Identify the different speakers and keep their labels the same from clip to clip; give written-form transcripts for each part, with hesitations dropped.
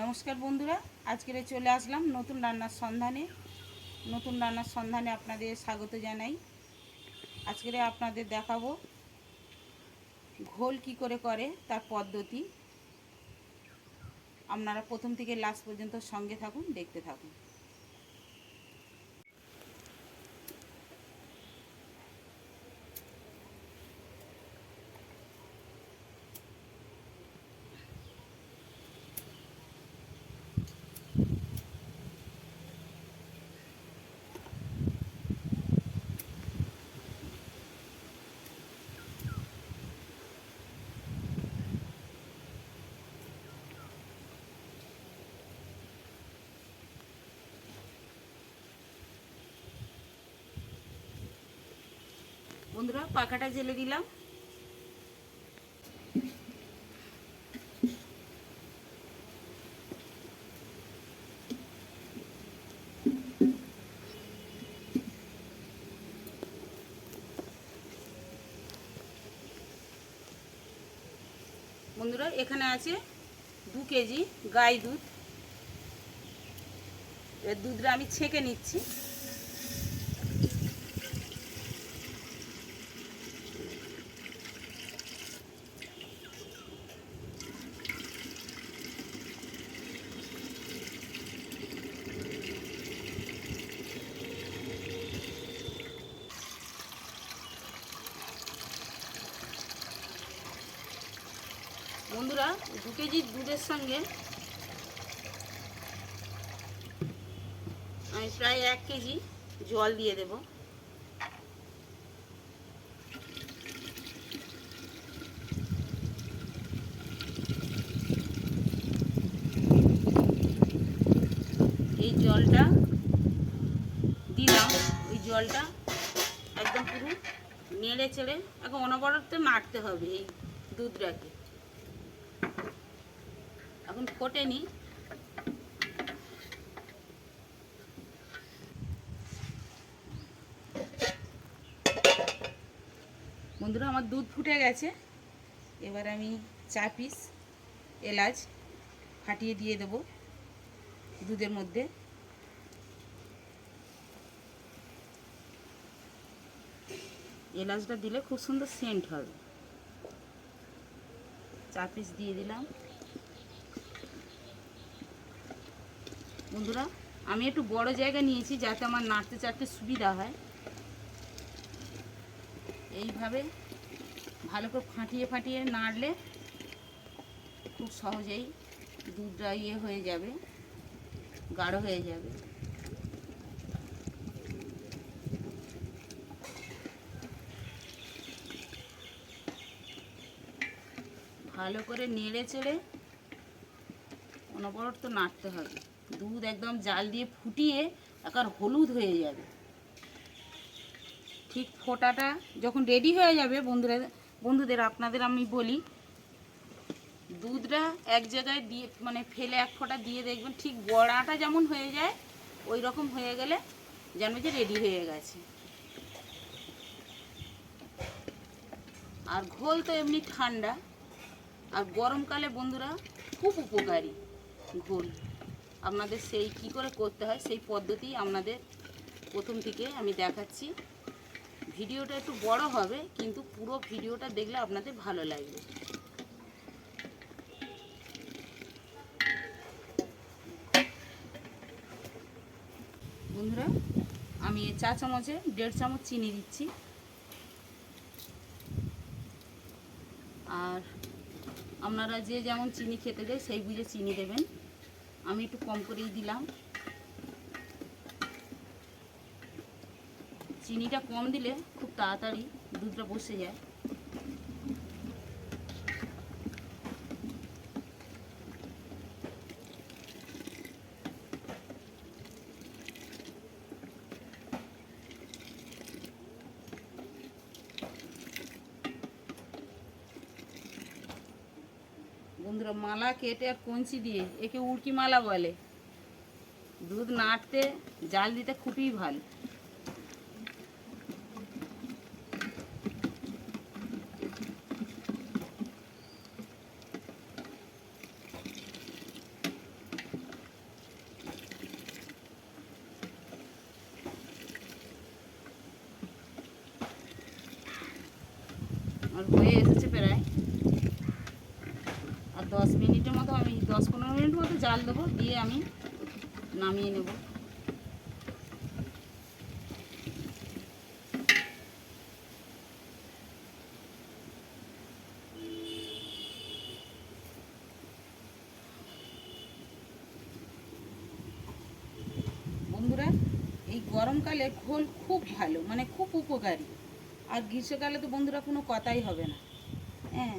Speaker 1: নমস্কার বন্ধুরা, আজকে চলে আসলাম নতুন রান্নার সন্ধানে আপনাদের স্বাগত জানাই। আজকে আপনাদের দেখাবো ঘোল কি করে করে তার পদ্ধতি। আপনারা প্রথম থেকে লাস্ট পর্যন্ত সঙ্গে থাকুন, দেখতে থাকুন। বন্ধুরা, পাখাটা জেলে দিলাম। বন্ধুরা, এখানে আছে 2 কেজি গাই দুধ। এর দুধটা আমি ছেঁকে নিচ্ছি। বন্ধুরা, 2 কেজি দুধের সঙ্গে আমি প্রায় 1 কেজি জল দিয়ে দেব। এই জলটা দিলাম। ওই জলটা একদম পুরো নেড়ে চেড়ে এখন অনবরত নাড়তে হবে। এই দুধটাকে এখন ফোটেনি। বন্ধুরা, আমার দুধ ফুটে গেছে। এবার আমি 4 পিস এলাচ ফাটিয়ে দিয়ে দেব দুধের মধ্যে। এলাচটা দিলে খুব সুন্দর সেন্ট হবে। 4 পিস দিয়ে দিলাম। বন্ধুরা, আমি একটু বড় জায়গা নিয়েছি যাতে আমার নাড়তে চাড়তে সুবিধা হয়। এইভাবে ভালো করে ফাটিয়ে ফাটিয়ে নাড়লে খুব সহজেই দুধটা হয়ে যাবে, গাঢ় হয়ে যাবে। ভালো করে নেড়ে চেড়ে অনবরত নাড়তে হবে। দুধ একদম জাল দিয়ে ফুটিয়ে একবার হলুদ হয়ে যাবে। ঠিক ফোটাটা যখন রেডি হয়ে যাবে বন্ধুদের আপনাদের আমি বলি, দুধটা এক জায়গায় দিয়ে মানে ফেলে 1 ফোঁটা দিয়ে দেখবেন ঠিক বড়াটা যেমন হয়ে যায় ওই রকম হয়ে গেলে জানবে যে রেডি হয়ে গেছে। আর ঘোল তো এমনি ঠান্ডা, আর গরমকালে বন্ধুরা খুব উপকারী ঘোল। আপনাদের সেই কি করে করতে হয় সেই পদ্ধতি আপনাদের প্রথম থেকে আমি দেখাচ্ছি। ভিডিওটা একটু বড় হবে, কিন্তু পুরো ভিডিওটা দেখলে আপনাদের ভালো লাগবে। বন্ধুরা, আমি 4 চামচে 1.5 চামচ চিনি দিচ্ছি। আর আপনারা যে যেমন চিনি খেতে দেয় সেই বুঝে চিনি দেবেন। আমি একটু কম করেই দিলাম। চিনিটা কম দিলে খুব তাড়াতাড়ি দুধটা বসে যায়। বন্ধুরা, মালা কেটে আর কঞ্চি দিয়ে একে উড়কি মালা বলে। দুধ নাড়তে জাল দিতে খুবই ভালো। আমার হয়ে এসেছে প্রায়। আর 10 মিনিটের মতো, আমি 10-15 মিনিট মতো জাল দেবো, দিয়ে আমি নামিয়ে নেব। বন্ধুরা, এই গরমকালে ঘোল খুব ভালো, মানে খুব উপকারী। আর গ্রীষ্মকালে তো বন্ধুরা কোনো কথাই হবে না। হ্যাঁ,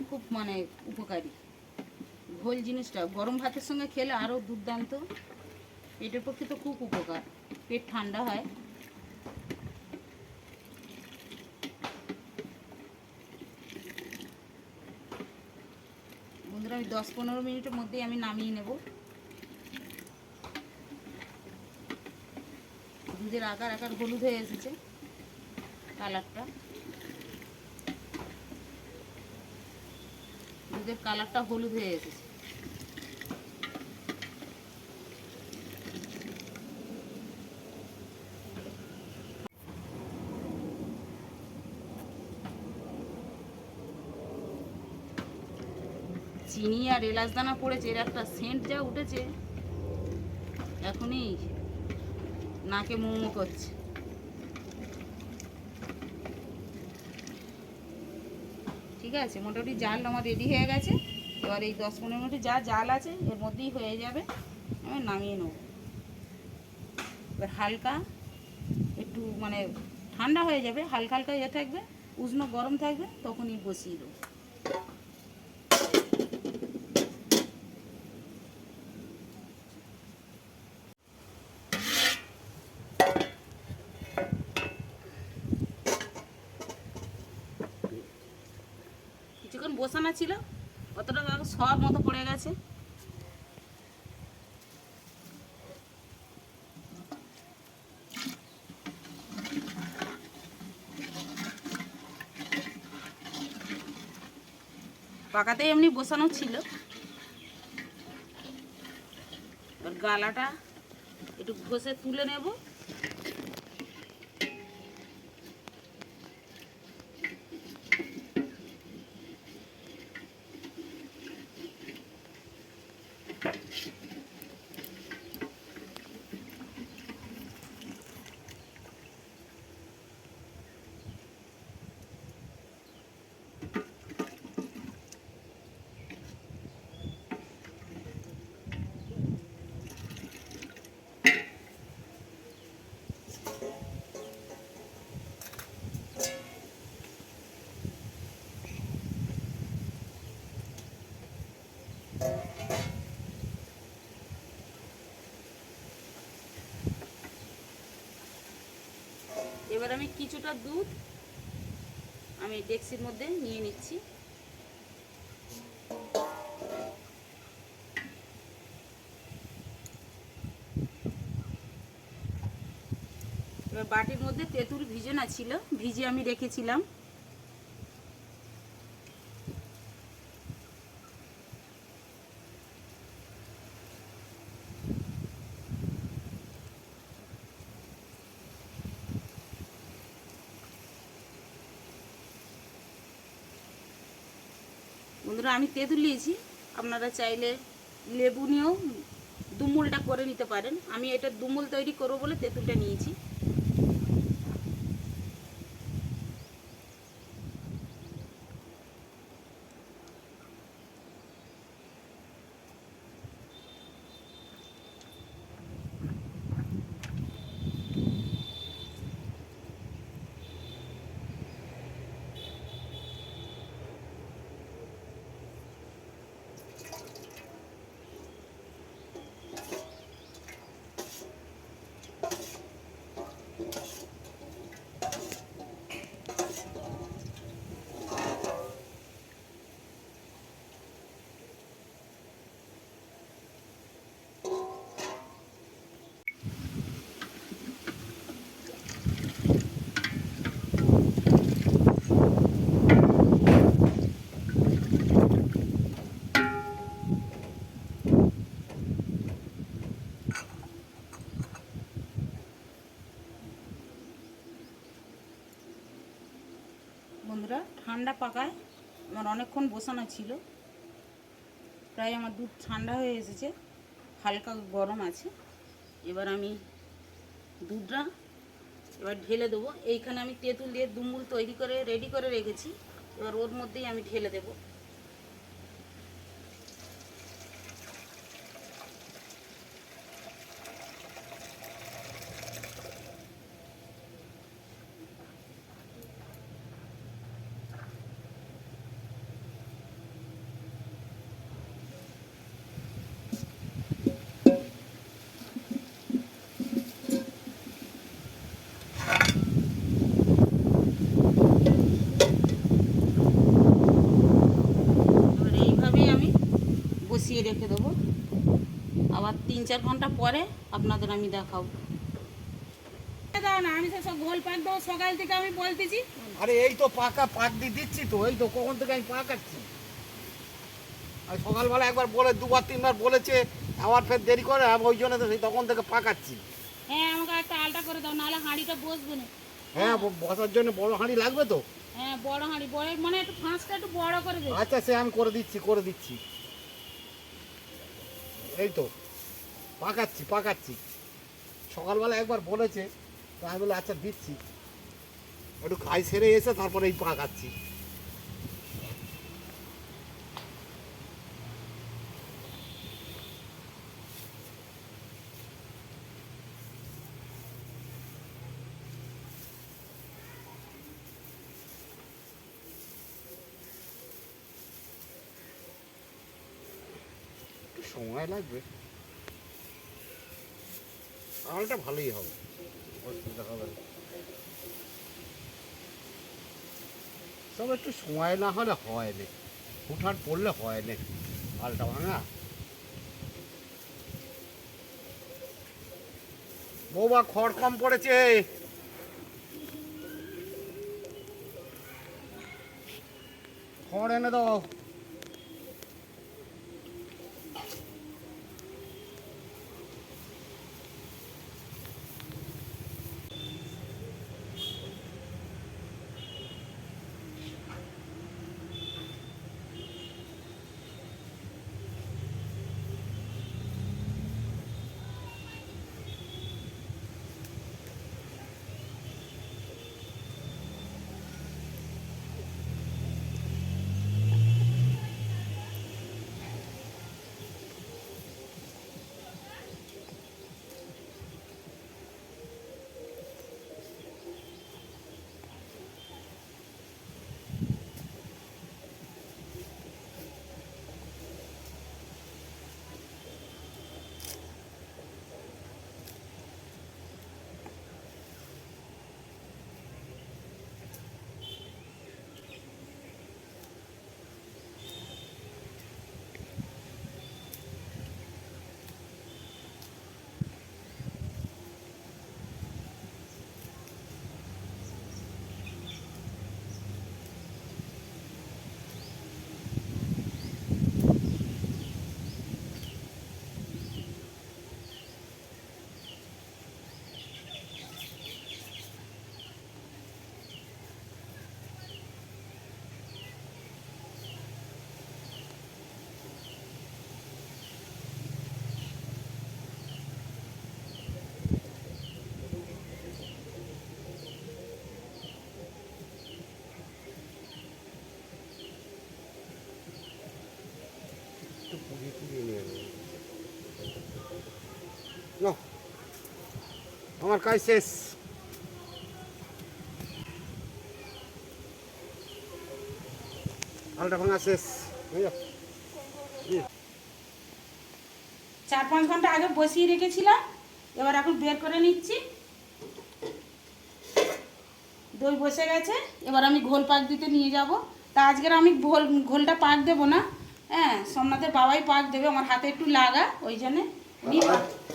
Speaker 1: খুব মানে উপকারী ঘোল জিনিসটা। গরম ভাতের সঙ্গে খেলে আরও দুর্দান্ত, পেটের পক্ষে তো খুব উপকার, পেট ঠান্ডা হয়। বন্ধুরা, আমি 10-15 মিনিটের মধ্যেই আমি নামিয়ে নেব। দুধের আকার আকার হলুদ হয়ে এসেছে, কালারটা, দুধের কালারটা হলুদ হয়ে এসেছে। চিনি আর এলাচ দানা পড়েছে, এর একটা সেন্ট যা উঠেছে, এখনই নাকে মোমো করছে। ঠিক আছে, মোটামুটি জাল আমার রেডি হয়ে গেছে। এবার এই 10-15 মিনিট যা জাল আছে এর মধ্যেই হয়ে যাবে, আমি নামিয়ে নেব। এবার হালকা একটু মানে ঠান্ডা হয়ে যাবে, হালকা হালকা ইয়ে থাকবে, উষ্ণ গরম থাকবে, তখনই বসিয়ে দেবো। কিছুক্ষণ বসানো ছিল, অতটা সব মতো পড়ে গেছে। পাকাতে এমনি বসানো ছিল। এবার গালাটা একটু ঘষে তুলে নেব। এবার আমি কিছুটা দুধ আমি ডেক্সির মধ্যে নিয়ে নিচ্ছি। এবার বাটির মধ্যে তেঁতুল ভিজানো ছিল, ভিজিয়ে আমি রেখেছিলাম। বন্ধুরা, আমি তেঁতুল নিয়েছি, আপনারা চাইলে লেবু নিয়েও দুমুলটা করে নিতে পারেন। আমি এটা দুমুল তৈরি করবো বলে তেঁতুলটা নিয়েছি। ঠান্ডা পাকায় আমার অনেকক্ষণ বসানো ছিল, প্রায় আমার দুধ ঠান্ডা হয়ে এসেছে, হালকা গরম আছে। এবার আমি দুধটা এবার ঢেলে দেবো। এইখানে আমি তেঁতুল দিয়ে দুমুল তৈরি করে রেডি করে রেখেছি, এবার ওর মধ্যেই আমি ঢেলে দেবো। বসিয়ে রেখে দেবো, আবার 3-4 ঘন্টা পরে আপনাদের আমি দেখাবো। দাও না, আমি সব ঘোল পাক দেবো সকাল থেকে আমি বলতেছি।
Speaker 2: আরে এই তো পাকা পাক দিয়ে দিচ্ছি তো, এই তো কখন থেকে আমি পাকাচ্ছি। আর সকালবেলা একবার বলে 2-3বার বলেছে, আবার ফের দেরি করে, আমি ওই জন্য তো সেই তখন থেকে পাকাচ্ছি।
Speaker 1: হ্যাঁ আমাকে একটা আলটা করে দাও, নাহলে হাঁড়িটা বসবে না।
Speaker 2: হ্যাঁ বসার জন্য বড় হাঁড়ি লাগবে তো।
Speaker 1: হ্যাঁ বড় হাঁড়ি, বড় মানে একটু ফাঁসটা একটু বড় করে দেবে।
Speaker 2: আচ্ছা সে আমি করে দিচ্ছি। এই তো পাকাচ্ছি। সকালবেলা একবার বলেছে, তো আমি বলে আচ্ছা দিচ্ছি, একটু খাই সেরে এসে তারপরে এই পাকাচ্ছি। একটু সময় লাগবে, আলটা ভালোই হবে, অসুবিধা হবে না। সব একটু সময় না হলে হয় না, হুটহাট পড়লে হয় না আলটা ভাঙা। বৌবা খড় কম পড়েছে, খড় এনে দাও। আমার কাজ শেষ। আলটা ভাঙা শেষ।
Speaker 1: 4-5 ঘন্টা আগে বসিয়ে রেখেছিলাম, এবার এখন বের করে নিচ্ছি। দই বসে গেছে, এবার আমি ঘোল পাক দিতে নিয়ে যাব। তা আজকের আমি ঘোলটা পাক দেবো না, হ্যাঁ সোমনাথের বাবাই পাক দেবে, আমার হাতে একটু লাগা ওই জন্যে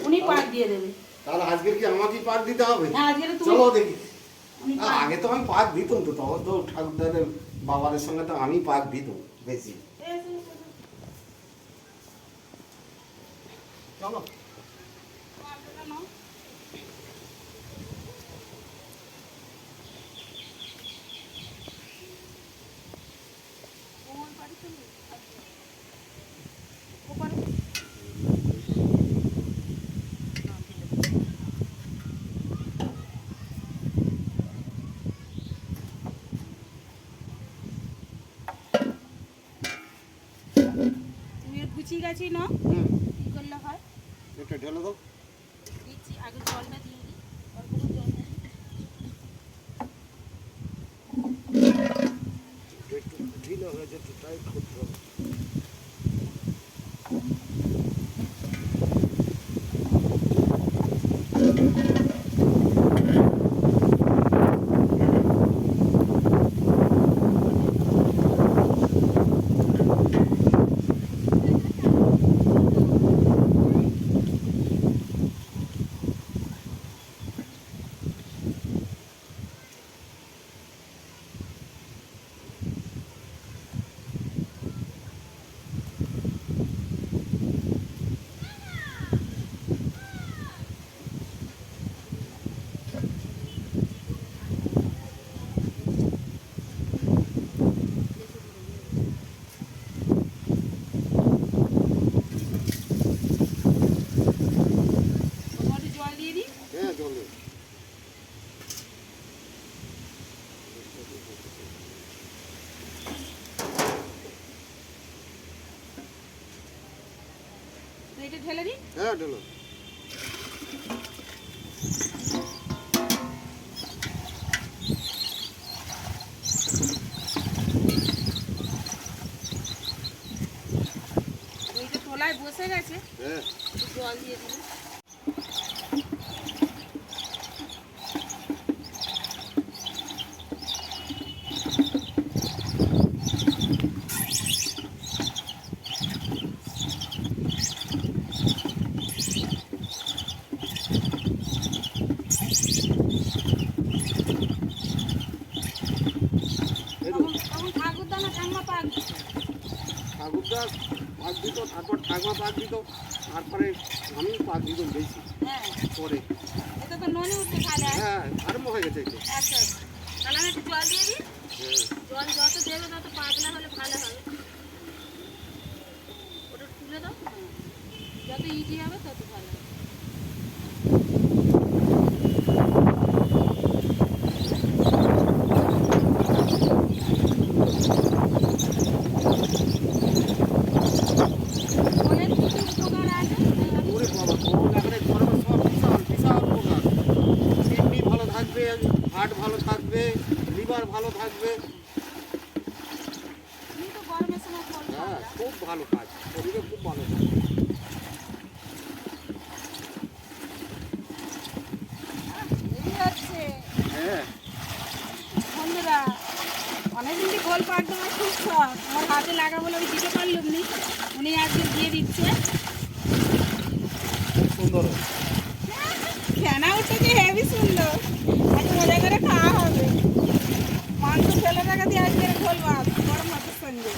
Speaker 1: উনি পাক দিয়ে দেবে।
Speaker 2: তাহলে আজকের কি আমাকেই পাক দিতে হবে?
Speaker 1: হ্যাঁ আজকের
Speaker 2: চলো দেখি। আগে তো আমি পাক দিতাম তো, তখন তো ঠাকুরদাদের বাবাদের সঙ্গে তো আমি পাক দিতাম বেশি। চলো
Speaker 1: ওপারে। তুমি গুছিয়ে গেছি না
Speaker 2: হুম,
Speaker 1: কি করলে হয়
Speaker 2: এটা ঢেলে দাও।
Speaker 1: দিচ্ছি আগে জলটা দিয়ে দিই অল্প করে জল দিয়ে দিই।
Speaker 2: একটু ঢিলে হয়ে যেতে টাইট করতে হবে।
Speaker 1: মোটামুটি জল দিয়ে দিই।
Speaker 2: হ্যাঁ, জল দে।
Speaker 1: তো এটা ঢেলে দিই।
Speaker 2: হ্যাঁ, ঢেলো।
Speaker 1: তো এটা তোলায় বসে গেছে
Speaker 2: হ্যাঁ,
Speaker 1: একটু জল দিয়ে দিই।
Speaker 2: এই তো।
Speaker 1: তখন ঠাকুরদা না ঠাম্মা পাক দিত।
Speaker 2: ঠাকুরদা পাক দিত, তারপর ঠাকমা পাক দিত, তারপরে আমি পাক দিতাম বেশি
Speaker 1: হ্যাঁ
Speaker 2: পরে।
Speaker 1: এটা তো ননি উঠতে খালে
Speaker 2: হ্যাঁ, আরম্ভ হয়ে গেছে এই তো।
Speaker 1: আচ্ছা আচ্ছা তাহলে আমি একটু জল দিয়ে দিই।
Speaker 2: হ্যাঁ,
Speaker 1: জল যত দেবে তত পাতলা হলে ভালো হবে। ওটা তুলে দাও। যত ইজি হবে তত ভালো হবে। ফোনের কি কি উপকার আছে?
Speaker 2: ওরে বাবা, কোন এবারে গরমে সব বিশাল বিশাল উপকার। কিডনি ভালো থাকবে, হার্ট ভালো থাকবে, লিভার ভালো থাকবে।
Speaker 1: তুমি তো গরমের সময় ফল
Speaker 2: হ্যাঁ,
Speaker 1: খাওয়া।
Speaker 2: খুব ভালো কাজ, শরীরে খুব ভালো কাজ।
Speaker 1: এই হচ্ছে
Speaker 2: হ্যাঁ,
Speaker 1: বন্ধুরা অনেকদিন দিয়ে গোল পাক দেওয়ার খুব শখ। আমার হাতে লাগা বলে আমি দিতে পারলাম নি, উনি আজকে দিয়ে দিচ্ছে।
Speaker 2: খুব সুন্দর।
Speaker 1: ফেনা উঠেছে হেভি সুন্দর। আজ মজা করে খাওয়া হবে। মাংস ফেলে রাখা দিয়ে আজকে গোল ভাত গরম ভাতের সঙ্গে।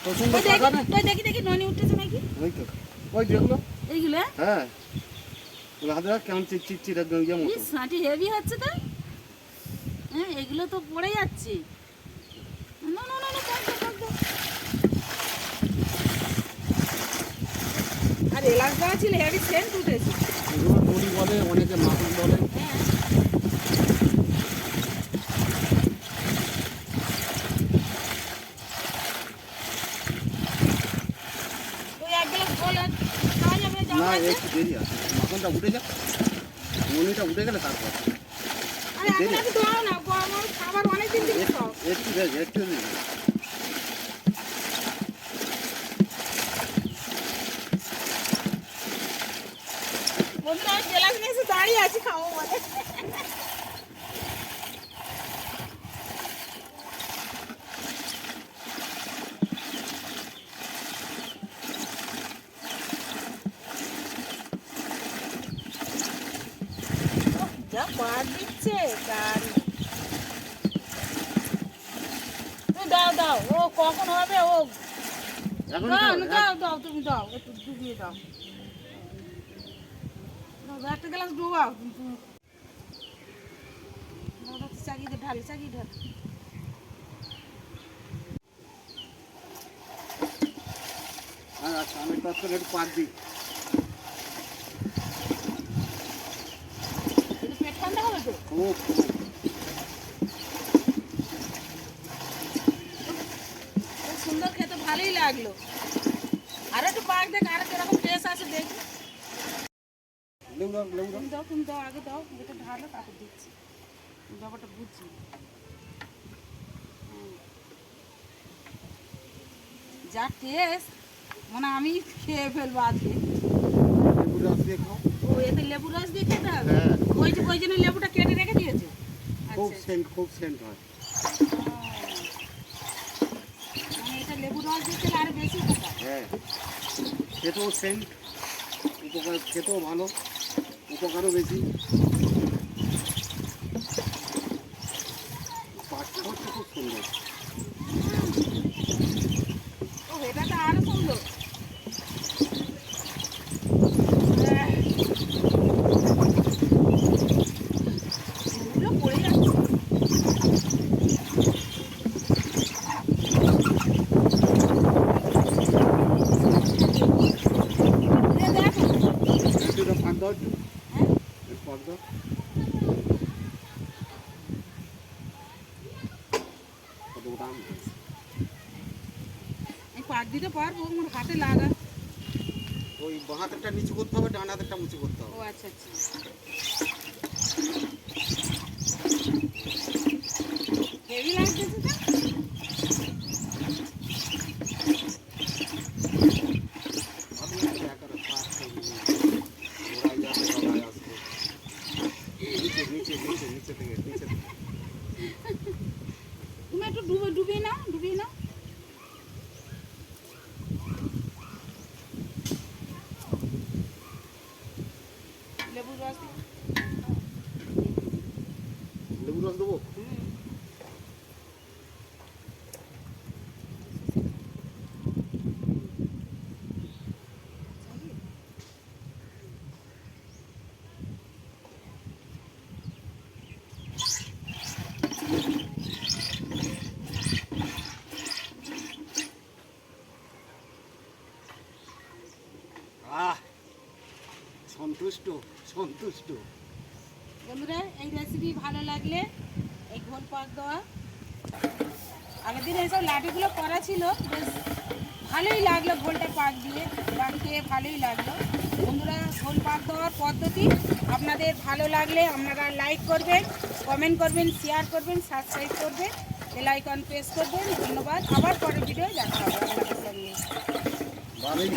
Speaker 2: খুব সুন্দর
Speaker 1: ওই দেখি
Speaker 2: পাকাবে।
Speaker 1: ওই দেখি দেখি ননি উঠেছে নাকি
Speaker 2: ওই তো, ওই দেখলো।
Speaker 1: এইগুলো
Speaker 2: হ্যাঁ, ওগুলো হাতে রাখ, কেমন চিটচিট একদম ইয়ে মতো।
Speaker 1: সাঁটি হেভি হচ্ছে তো। হ্যাঁ এগুলো তো পড়ে যাচ্ছে। না না না না পাক দাও, পাক দাও। আর এলাচ দেওয়া ছিল হেভি সেন্ট উঠেছে।
Speaker 2: এগুলো দড়ি বলে, অনেকে মাখন বলে।
Speaker 1: হ্যাঁ ওই এক গ্লাস গোল খাওয়া যাবে
Speaker 2: না,
Speaker 1: জামা আছে।
Speaker 2: একটু দেরি আছে, মাখনটা উঠে যাক, মনিটা উঠে গেলে তারপর।
Speaker 1: আরে এখন একটু দাও না আমার খাবার অনেকদিন থেকে খাও।
Speaker 2: একটু ভেজ, একটু ভেজ।
Speaker 1: বন্ধুরা আমি গ্লাস নিয়ে এসে দাঁড়িয়ে আছি খাবো বলে। যা পার দিচ্ছে গাড়ি। তুমি দাও দাও ও কখন হবে ও
Speaker 2: এখন
Speaker 1: দাও না, দাও দাও তুমি দাও একটু ডুবিয়ে দাও। দাও, একটা গ্লাস ডুবাও কিন্তু চাকিয়ে ঢাল চাকিয়ে ঢাল।
Speaker 2: হ্যাঁ আচ্ছা আমি একটু পাক দিই।
Speaker 1: কিন্তু পেট ঠান্ডা হবে তো।
Speaker 2: খুব
Speaker 1: খুব সুন্দর, খেতে ভালোই লাগলো। আর একটু পাক দেখ, আর কিরকম টেস্ট আছে দেখি।
Speaker 2: লেবু দাও লেবু দাও।
Speaker 1: তুমি দাও, আগে দাও, যেটা ঢালো তারপর দিচ্ছি। এই ব্যাপারটা বুঝছি। যা টেস্ট, মানে আমি খেয়ে ফেলবো আজকে।
Speaker 2: লেবু রস দিয়ে খাও।
Speaker 1: ও এতে লেবু রস দিয়ে খেতে হবে?
Speaker 2: হ্যাঁ।
Speaker 1: ওই জন্য লেবুটা কেটে রেখে দিয়েছে।
Speaker 2: খুব
Speaker 1: আচ্ছা,
Speaker 2: সেন্ট হয়।
Speaker 1: মানে এটা লেবু রস দিয়ে খেলে আরো বেশি উপকার।
Speaker 2: হ্যাঁ খেতেও সেন্ট, উপকার খেতেও ভালো, উপকারও বেশি। পাকটা হচ্ছে খুব সুন্দর।
Speaker 1: ও এটা তো আরো সুন্দর। এগুলো পড়ে যাচ্ছে। দেখো,
Speaker 2: একটু পাক দাও একটু।
Speaker 1: হ্যাঁ,
Speaker 2: একটু পাক দাও। কত দাম?
Speaker 1: আমি পাক দিতে পারবো, আমার হাতে লাগা।
Speaker 2: ওই বাঁ হাতেরটা নিচু করতে হবে, ডান হাতেরটা উঁচু করতে
Speaker 1: ও
Speaker 2: হবে।
Speaker 1: আচ্ছা আচ্ছা। হেভি লাগতেছে তো।
Speaker 2: আপনি একটু একার পাক ঘোরায় যাবে, গলায় আসবে। নিচে থেকে।
Speaker 1: তুমি একটু ডুবিয়ে নাও। লেবুর রস দিয়ে।
Speaker 2: লেবু রস দেবো? আহ সন্তুষ্ট।
Speaker 1: বন্ধুরা, এই রেসিপি ভালো লাগলে এই ঘোল পাক দেওয়া, আগের দিন এইসব লাড্ডুগুলো করা ছিল, বেশ ভালোই লাগলো ঘোলটা পাক দিয়ে, বা খেয়ে ভালোই লাগলো। বন্ধুরা, ঘোল পাক দেওয়ার পদ্ধতি আপনাদের ভালো লাগলে আপনারা লাইক করবেন, কমেন্ট করবেন, শেয়ার করবেন, সাবস্ক্রাইব করবেন, বেল আইকন প্রেস করবেন। ধন্যবাদ। আবার পরের ভিডিও দেখা হবে আপনাদের সঙ্গে।
Speaker 2: ভালোই